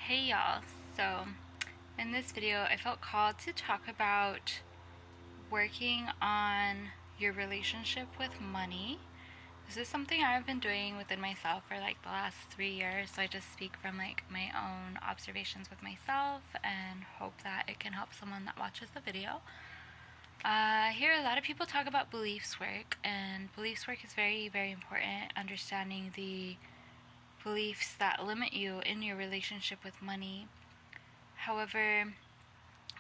Hey y'all, so in this video I felt called to talk about working on your relationship with money. This is something I've been doing within myself for like the last 3 years, so I just speak from like my own observations with myself and hope that it can help someone that watches the video. I hear a lot of people talk about beliefs work, and beliefs work is very, very important, understanding the beliefs that limit you in your relationship with money. However,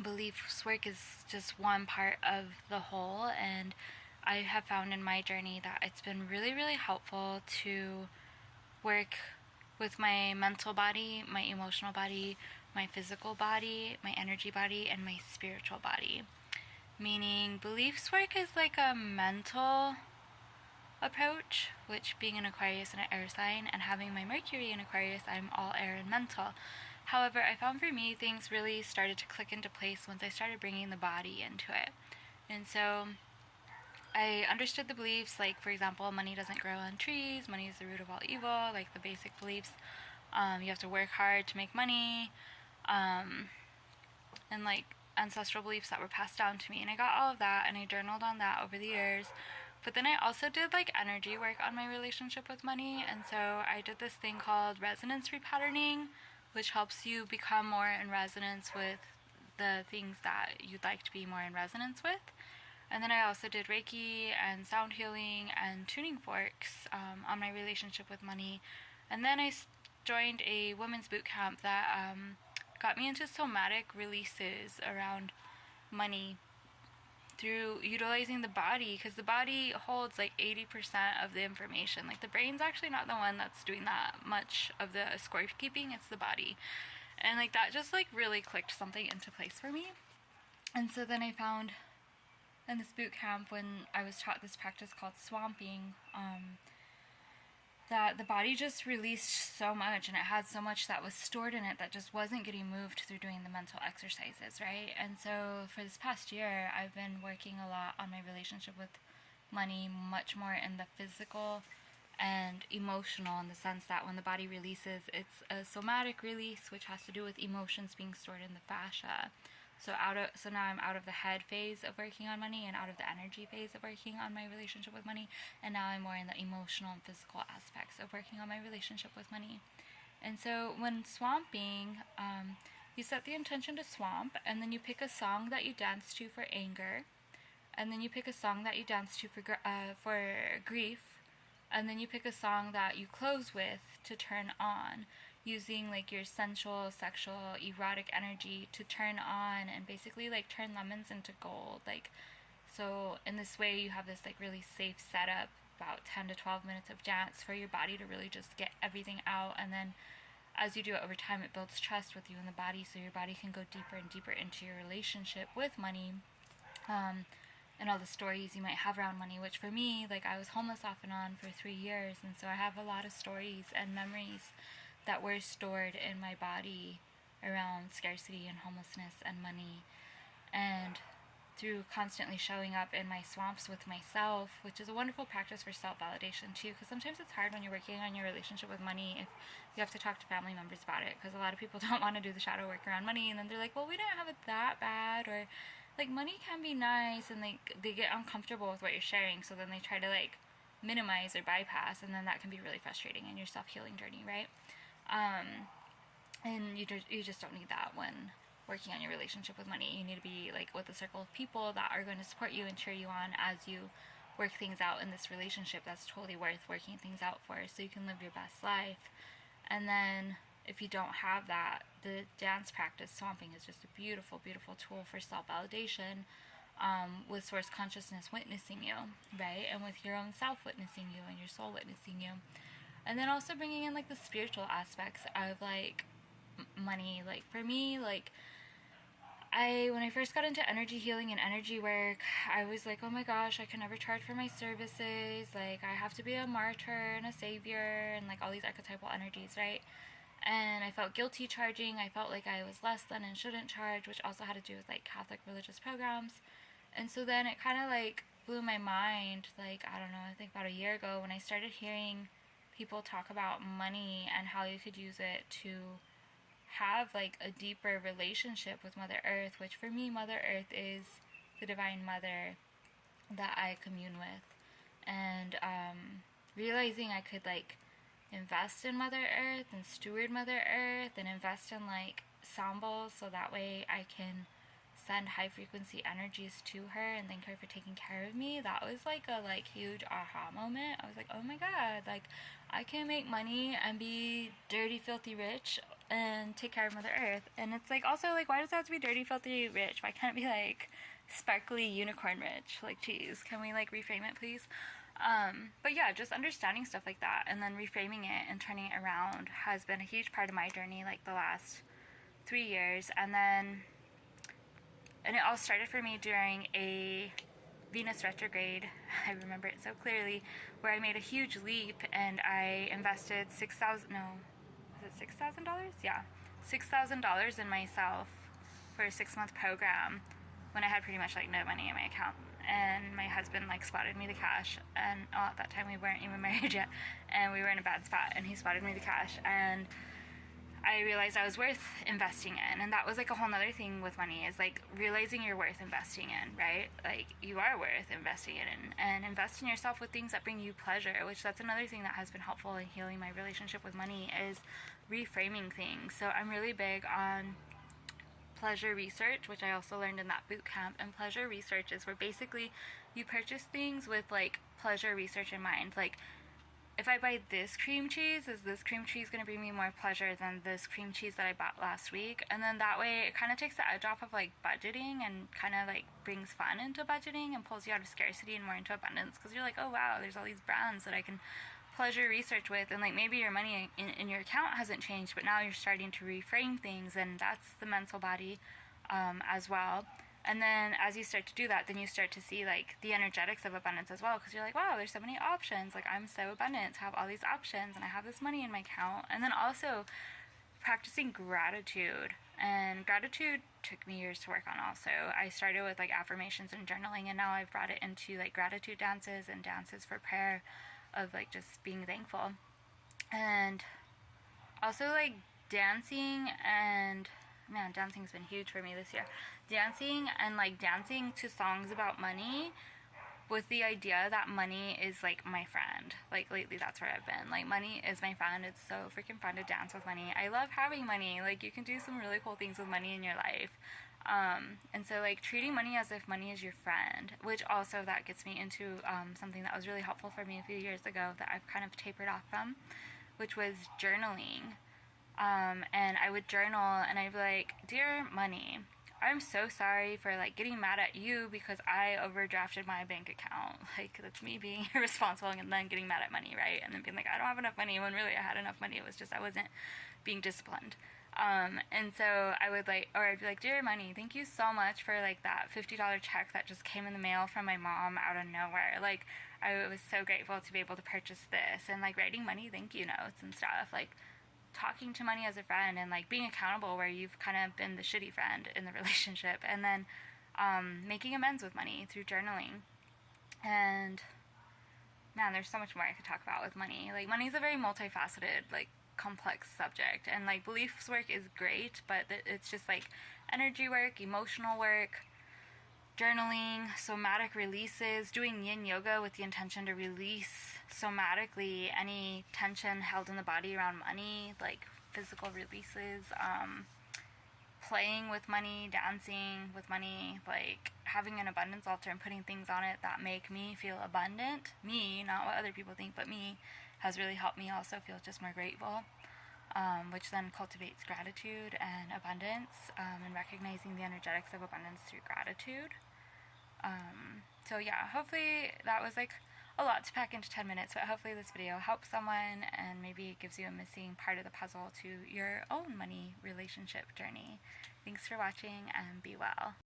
beliefs work is just one part of the whole, and I have found in my journey that it's been really, really helpful to work with my mental body, my emotional body, my physical body, my energy body, and my spiritual body. Meaning, beliefs work is like a mental approach, which being an Aquarius and an air sign, and having my Mercury in Aquarius, I'm all air and mental. However, I found for me things really started to click into place once I started bringing the body into it. And so I understood the beliefs, like, for example, money doesn't grow on trees, money is the root of all evil, like the basic beliefs. You have to work hard to make money, and like ancestral beliefs that were passed down to me. And I got all of that, and I journaled on that over the years. But then I also did like energy work on my relationship with money, and so I did this thing called resonance repatterning, which helps you become more in resonance with the things that you'd like to be more in resonance with. And then I also did Reiki and sound healing and tuning forks on my relationship with money. And then I joined a women's boot camp that got me into somatic releases around money through utilizing the body, because the body holds like 80% of the information. Like, the brain's actually not the one that's doing that much of the scorekeeping, it's the body. And like that just like really clicked something into place for me. And so then I found in this boot camp, when I was taught this practice called swamping, that the body just released so much, and it had so much that was stored in it that just wasn't getting moved through doing the mental exercises, right? And so for this past year, I've been working a lot on my relationship with money, much more in the physical and emotional, in the sense that when the body releases, it's a somatic release, which has to do with emotions being stored in the fascia. So now I'm out of the head phase of working on money and out of the energy phase of working on my relationship with money, and now I'm more in the emotional and physical aspects of working on my relationship with money. And so when swamping, you set the intention to swamp, and then you pick a song that you dance to for anger, and then you pick a song that you dance to for grief, and then you pick a song that you close with to turn on, using like your sensual, sexual, erotic energy to turn on and basically like turn lemons into gold. Like, so in this way you have this like really safe setup, about 10 to 12 minutes of dance for your body to really just get everything out. And then as you do it over time, it builds trust with you and the body, so your body can go deeper and deeper into your relationship with money. And all the stories you might have around money, which for me, like, I was homeless off and on for 3 years, and so I have a lot of stories and memories that were stored in my body around scarcity and homelessness and money. And through constantly showing up in my swamps with myself, which is a wonderful practice for self-validation too, because sometimes it's hard when you're working on your relationship with money if you have to talk to family members about it, because a lot of people don't want to do the shadow work around money, and then they're like, well, we don't have it that bad, or like, money can be nice, and like they get uncomfortable with what you're sharing, so then they try to like minimize or bypass, and then that can be really frustrating in your self-healing journey, right? And you just don't need that when working on your relationship with money. You need to be like with a circle of people that are going to support you and cheer you on as you work things out in this relationship that's totally worth working things out for, so you can live your best life. And then if you don't have that, the dance practice, swamping, is just a beautiful, beautiful tool for self-validation, with source consciousness witnessing you, right? And with your own self witnessing you and your soul witnessing you. And then also bringing in like the spiritual aspects of like money. Like for me, like, when I first got into energy healing and energy work, I was like, oh my gosh, I can never charge for my services. Like, I have to be a martyr and a savior and like all these archetypal energies, right? And I felt guilty charging. I felt like I was less than and shouldn't charge, which also had to do with like Catholic religious programs. And so then it kind of like blew my mind, like, I don't know, I think about a year ago, when I started hearing people talk about money and how you could use it to have like a deeper relationship with Mother Earth, which for me, Mother Earth is the Divine Mother that I commune with. And realizing I could like invest in Mother Earth and steward Mother Earth and invest in like sound bowls so that way I can send high frequency energies to her and thank her for taking care of me. That was like a like huge aha moment. I was like, oh my god, like I can make money and be dirty filthy rich and take care of Mother Earth. And it's like also like, why does it have to be dirty filthy rich? Why can't it be like sparkly unicorn rich? Like, geez, can we like reframe it, please? But yeah, just understanding stuff like that and then reframing it and turning it around has been a huge part of my journey, like the last 3 years. And it all started for me during a Venus retrograde. I remember it so clearly, where I made a huge leap and I invested $6,000? Yeah, $6,000 in myself for a 6-month program when I had pretty much like no money in my account. And my husband like spotted me the cash, and at that time we weren't even married yet, and we were in a bad spot, and he spotted me the cash, and I realized I was worth investing in. And that was like a whole nother thing with money, is like realizing you're worth investing in, right? Like you are worth investing in, and invest in yourself with things that bring you pleasure, which that's another thing that has been helpful in healing my relationship with money, is reframing things. So I'm really big on pleasure research, which I also learned in that boot camp. And pleasure research is where basically you purchase things with like pleasure research in mind. Like, if I buy this cream cheese, is this cream cheese going to bring me more pleasure than this cream cheese that I bought last week? And then that way it kind of takes the edge off of like budgeting and kind of like brings fun into budgeting and pulls you out of scarcity and more into abundance, because you're like, oh wow, there's all these brands that I can pleasure research with, and like maybe your money in your account hasn't changed, but now you're starting to reframe things, and that's the mental body as well. And then as you start to do that, then you start to see like the energetics of abundance as well, because you're like, wow, there's so many options. Like I'm so abundant to have all these options, and I have this money in my account. And then also practicing gratitude. And gratitude took me years to work on also. I started with like affirmations and journaling, and now I've brought it into like gratitude dances and dances for prayer, of like just being thankful. And also like dancing, and man, dancing's been huge for me this year. Dancing and like dancing to songs about money, with the idea that money is like my friend. Like lately that's where I've been. Like money is my friend. It's so freaking fun to dance with money. I love having money. Like you can do some really cool things with money in your life. And so like treating money as if money is your friend, which also that gets me into something that was really helpful for me a few years ago that I've kind of tapered off from, which was journaling. And I would journal and I'd be like, dear money, I'm so sorry for like getting mad at you because I overdrafted my bank account. Like that's me being irresponsible and then getting mad at money, right? And then being like, I don't have enough money, when really I had enough money. It was just I wasn't being disciplined. And so I would like, or I'd be like, dear money, thank you so much for like that $50 check that just came in the mail from my mom out of nowhere. Like I was so grateful to be able to purchase this, and like writing money thank you notes and stuff, like talking to money as a friend, and like being accountable where you've kind of been the shitty friend in the relationship, and then making amends with money through journaling. And man, there's so much more I could talk about with money. Like money is a very multifaceted, like complex subject, and like beliefs work is great, but it's just like energy work, emotional work, journaling, somatic releases, doing yin yoga with the intention to release somatically any tension held in the body around money, like physical releases, playing with money, dancing with money, like having an abundance altar and putting things on it that make me feel abundant, me, not what other people think, but me, has really helped me also feel just more grateful, which then cultivates gratitude and abundance, and recognizing the energetics of abundance through gratitude. So yeah, hopefully that was like a lot to pack into 10 minutes, but hopefully this video helps someone and maybe it gives you a missing part of the puzzle to your own money relationship journey. Thanks for watching, and be well.